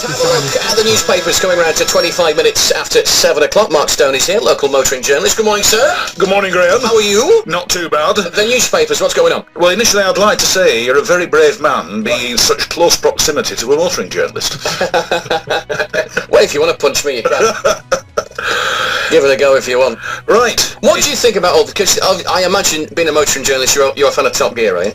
have a look at the newspapers coming around to 25 minutes after 7 o'clock. Mark Stone is here, local motoring journalist. Good morning, sir. Good morning, Graham. How are you? Not too bad. The newspapers, what's going on? Well, initially I'd like to say you're a very brave man, being in such close proximity to a motoring journalist. Well, if you want to punch me, you can. Give it a go if you want. Right. What do you think about all... Because I imagine, being a motoring journalist, you're a fan of Top Gear, are you?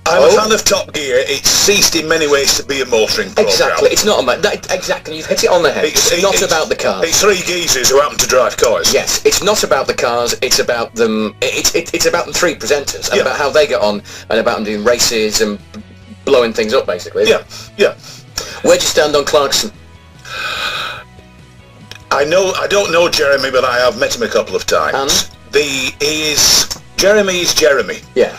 I'm a fan of Top Gear. It's ceased in many ways to be a motoring programme. Exactly. It's not about... Exactly. You've hit it on the head. It's not about the cars. It's three geezers who happen to drive cars. Yes. It's not about the cars. It's about them... It's about the three presenters. And about how they get on. And about them doing races and blowing things up, basically. Yeah. Yeah. Where'd you stand on Clarkson? I don't know Jeremy, but I have met him a couple of times. Jeremy's Jeremy. Yeah.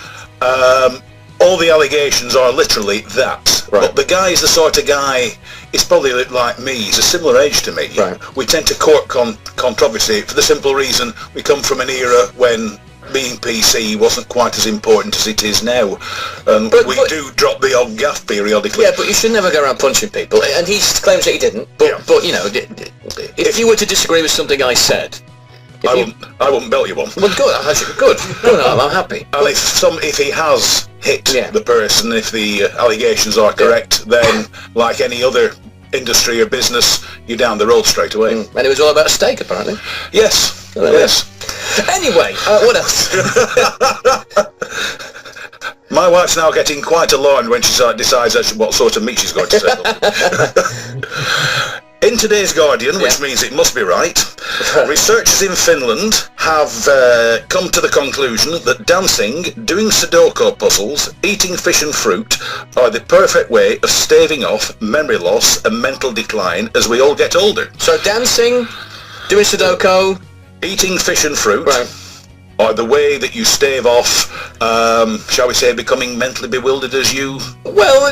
All the allegations are literally that. Right. But the guy's the sort of guy, he's probably like me, he's a similar age to me. Right. We tend to court controversy for the simple reason we come from an era when being PC wasn't quite as important as it is now. But we do drop the odd gaff periodically. Yeah, but you should never go around punching people. And he claims that he didn't. But you know, if you were to disagree with something I said... I wouldn't belt you one. Well, good. I'm happy. And if he has hit the person, if the allegations are correct, then like any other industry or business, you're down the road straight away. And it was all about a steak, apparently. Yes. Yes. Anyway, what else? My wife's now getting quite alarmed when she decides what sort of meat she's going to sell. In today's Guardian, which means it must be right, researchers in Finland have come to the conclusion that dancing, doing Sudoku puzzles, eating fish and fruit are the perfect way of staving off memory loss and mental decline as we all get older. So dancing, doing Sudoku, eating fish and fruit are the way that you stave off, shall we say, becoming mentally bewildered as you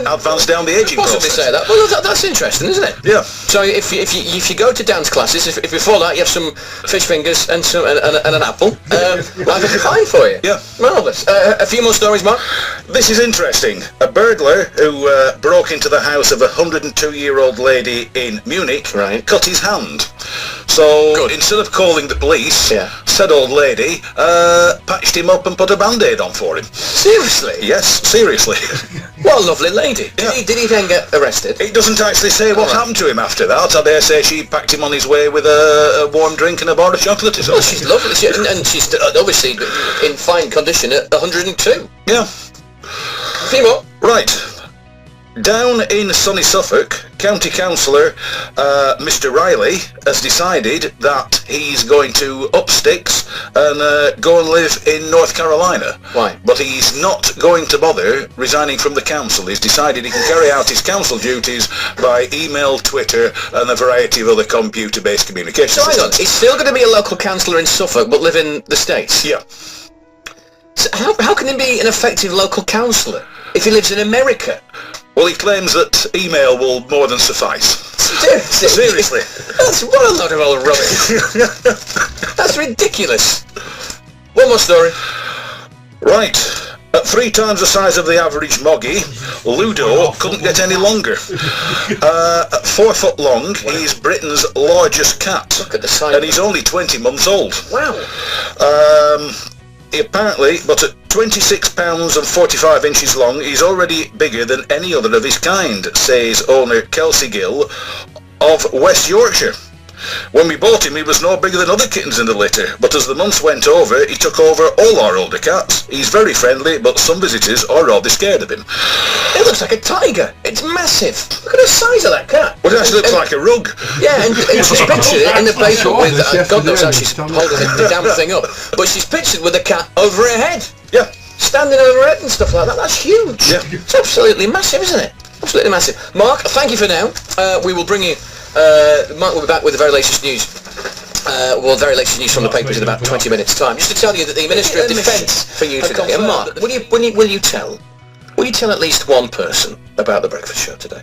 advance down the aging process. Possibly say that. Well, that's interesting, isn't it? Yeah. So if you go to dance classes, if before that you have some fish fingers and an apple, life will be fine for you. Yeah. Marvellous. A few more stories, Mark. This is interesting. A burglar who broke into the house of a 102-year-old lady in Munich cut his hand. So instead of calling the police, said old lady patched him up and put a band-aid on for him. Seriously? Yes, seriously. What a lovely lady. Did he then get arrested? It doesn't actually say what happened to him after that. I dare say she packed him on his way with a warm drink and a bar of chocolate or something. Well, she's lovely. And she's obviously in fine condition at 102. Yeah. A few more. Right. Down in sunny Suffolk, County Councillor Mr. Riley has decided that he's going to up sticks and go and live in North Carolina. Why? But he's not going to bother resigning from the council. He's decided he can carry out his council duties by email, Twitter and a variety of other computer-based communication systems. So hang on, he's still going to be a local councillor in Suffolk but live in the States? Yeah. So how can he be an effective local councillor if he lives in America? Well, he claims that email will more than suffice. Seriously? That's what a load of old rubbish. That's ridiculous. One more story. Right. At 3 times the size of the average moggy, Ludo couldn't get any longer. At 4 foot long, he's Britain's largest cat. Look at the size. And he's only 20 months old. Wow. Apparently, but at 26 pounds and 45 inches long, he's already bigger than any other of his kind, says owner Kelsey Gill of West Yorkshire. When we bought him, he was no bigger than other kittens in the litter, but as the months went over, he took over all our older cats. He's very friendly, but some visitors are rather scared of him. It looks like a tiger. It's massive. Look at the size of that cat. Well, it actually looks like a rug. Yeah, and she's pictured it in the paper with, God knows how she's holding the damn thing up, but she's pictured with a cat over her head. Yeah. Standing over her head and stuff like that. That's huge. Yeah. It's absolutely massive, isn't it? Absolutely massive. Mark, thank you for now. We will bring you... Mark will be back with the very latest news. Very latest news from the papers in about 20 minutes' time. Just to tell you that the Minister of Defence for you today. And Mark, will you tell at least one person about the breakfast show today?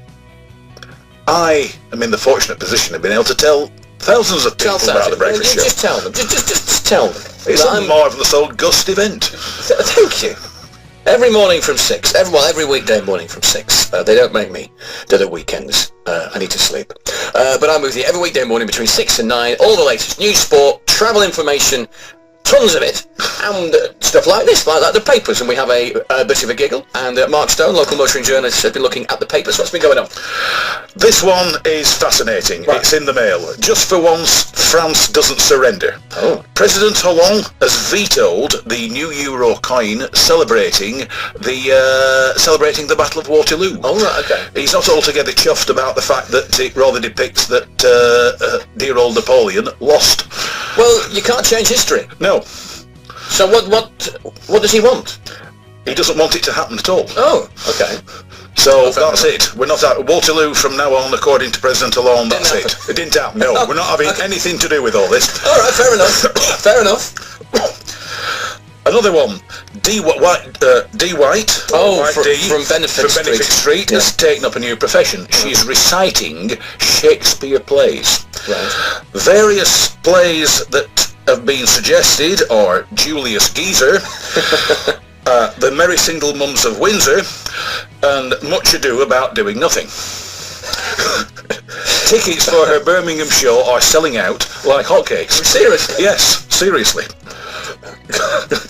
I am in the fortunate position of being able to tell thousands of people about the breakfast show. Just tell them. Just tell them. It's a marvellous old gust event. Thank you. Every morning from 6. Every weekday morning from 6. They don't make me do the weekends. I need to sleep. But I'm with you every weekday morning between 6 and 9. All the latest news, sport, travel information, tons of it, and stuff like this, like the papers. And we have a bit of a giggle. And Mark Stone, local motoring journalist, has been looking at the papers. What's been going on? This one is fascinating. Right. It's in the mail. Just for once, France doesn't surrender. Oh. President Hollande has vetoed the new euro coin celebrating the Battle of Waterloo. Oh, right, okay. He's not altogether chuffed about the fact that it rather depicts that dear old Napoleon lost. Well, you can't change history. No. So what does he want? He doesn't want it to happen at all. Oh, okay. So that's it. We're not at Waterloo from now on, according to President Hollande. That's it. It didn't happen. No, we're not having anything to do with all this. All right, fair enough. Fair enough. Another one. D. White. From Benefit Street has taken up a new profession. She's reciting Shakespeare plays. Right. Various plays that have been suggested are Julius Caesar, The Merry Single Mums of Windsor, and Much Ado About Doing Nothing. Tickets for her Birmingham show are selling out like hotcakes. Seriously? Yes, seriously.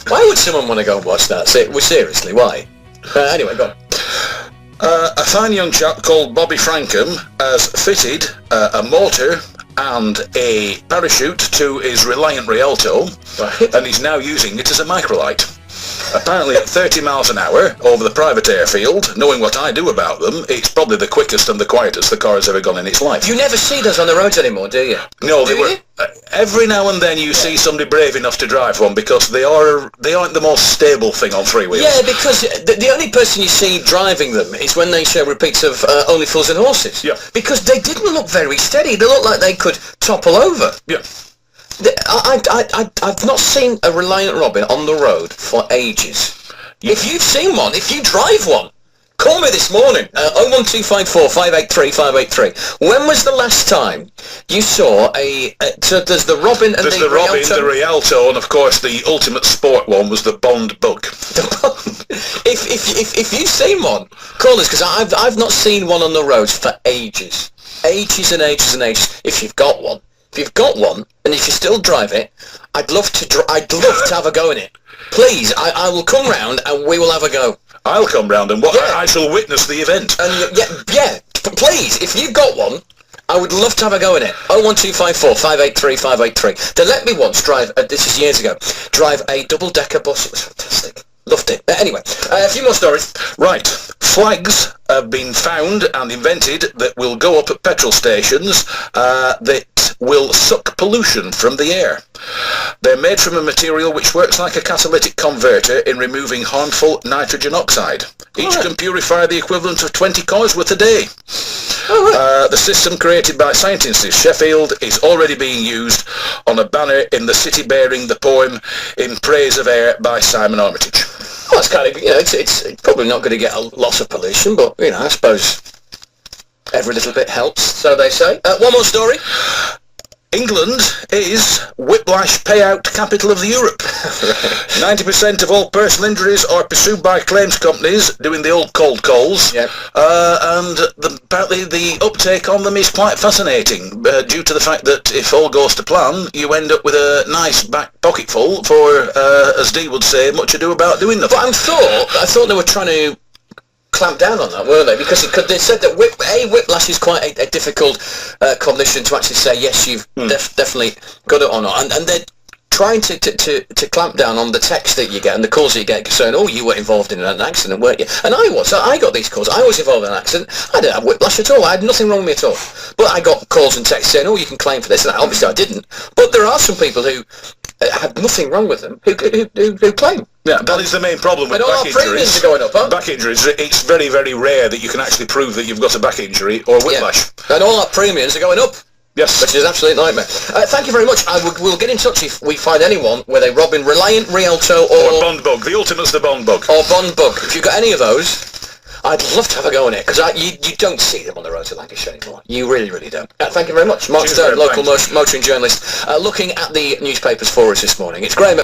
Why would someone want to go and watch that? Seriously, why? Anyway, go on. A fine young chap called Bobby Frankham has fitted a motor and a parachute to his Reliant Rialto, right, and he's now using it as a microlight. Apparently at 30 miles an hour over the private airfield, knowing what I do about them, it's probably the quickest and the quietest the car has ever gone in its life. You never see those on the roads anymore, do you? No, every now and then you see somebody brave enough to drive one, because they aren't the most stable thing on three wheels. Yeah, because the only person you see driving them is when they show repeats of Only Fools and Horses. Yeah. Because they didn't look very steady. They looked like they could topple over. Yeah. I've not seen a Reliant Robin on the road for ages. Yeah. If you've seen one, if you drive one, call me this morning. 01254 583 583. When was the last time you saw so there's the Robin and there's the Robin, Rialto? the Rialto, and of course the ultimate sport one was the Bond Bug. If you've seen one, call us, because I've not seen one on the roads for ages. Ages and ages and ages. If you've got one. If you've got one, and if you still drive it, I'd love to have a go in it. Please, I will come round and we will have a go. I'll come round and I shall witness the event. And yeah, please, if you've got one, I would love to have a go in it. 01254 583 583. They let me once drive, this is years ago, drive a double-decker bus. It was fantastic. Loved it. Anyway, a few more stories. Right. Flags have been found and invented that will go up at petrol stations that will suck pollution from the air. They're made from a material which works like a catalytic converter in removing harmful nitrogen oxide. Each can purify the equivalent of 20 cars worth a day. The system created by scientists in Sheffield is already being used on a banner in the city bearing the poem In Praise of Air by Simon Armitage. Well, it's kind of, it's probably not going to get a lot of pollution, but, I suppose every little bit helps, so they say. One more story. England is whiplash payout capital of Europe. 90% of all personal injuries are pursued by claims companies doing the old cold calls. Yep. And apparently the uptake on them is quite fascinating due to the fact that if all goes to plan, you end up with a nice back pocket full for, as Dee would say, much ado about doing nothing. But I thought they were trying to clamp down on that, weren't they? Because they said that whiplash is quite a difficult condition to actually say, yes, you've definitely got it or not. And they're trying to clamp down on the text that you get and the calls that you get saying, oh, you were involved in an accident, weren't you? And I was. I got these calls. I was involved in an accident. I didn't have whiplash at all. I had nothing wrong with me at all. But I got calls and texts saying, oh, you can claim for this and that. Obviously, I didn't. But there are some people who have nothing wrong with them who claim. Yeah, that is the main problem with back injuries. And all our premiums are going up, huh? Back injuries, it's very, very rare that you can actually prove that you've got a back injury or whiplash. Yeah. And all our premiums are going up. Yes. Which is an absolute nightmare. Thank you very much. We'll get in touch if we find anyone with a Robin Reliant Rialto or Bond Bug. The ultimate's the Bond Bug. Or Bond Bug. If you've got any of those, I'd love to have a go on it, because you don't see them on the roads of Lancashire anymore. You really, really don't. Thank you very much. Mark Stone, local motoring journalist, looking at the newspapers for us this morning. It's Graham.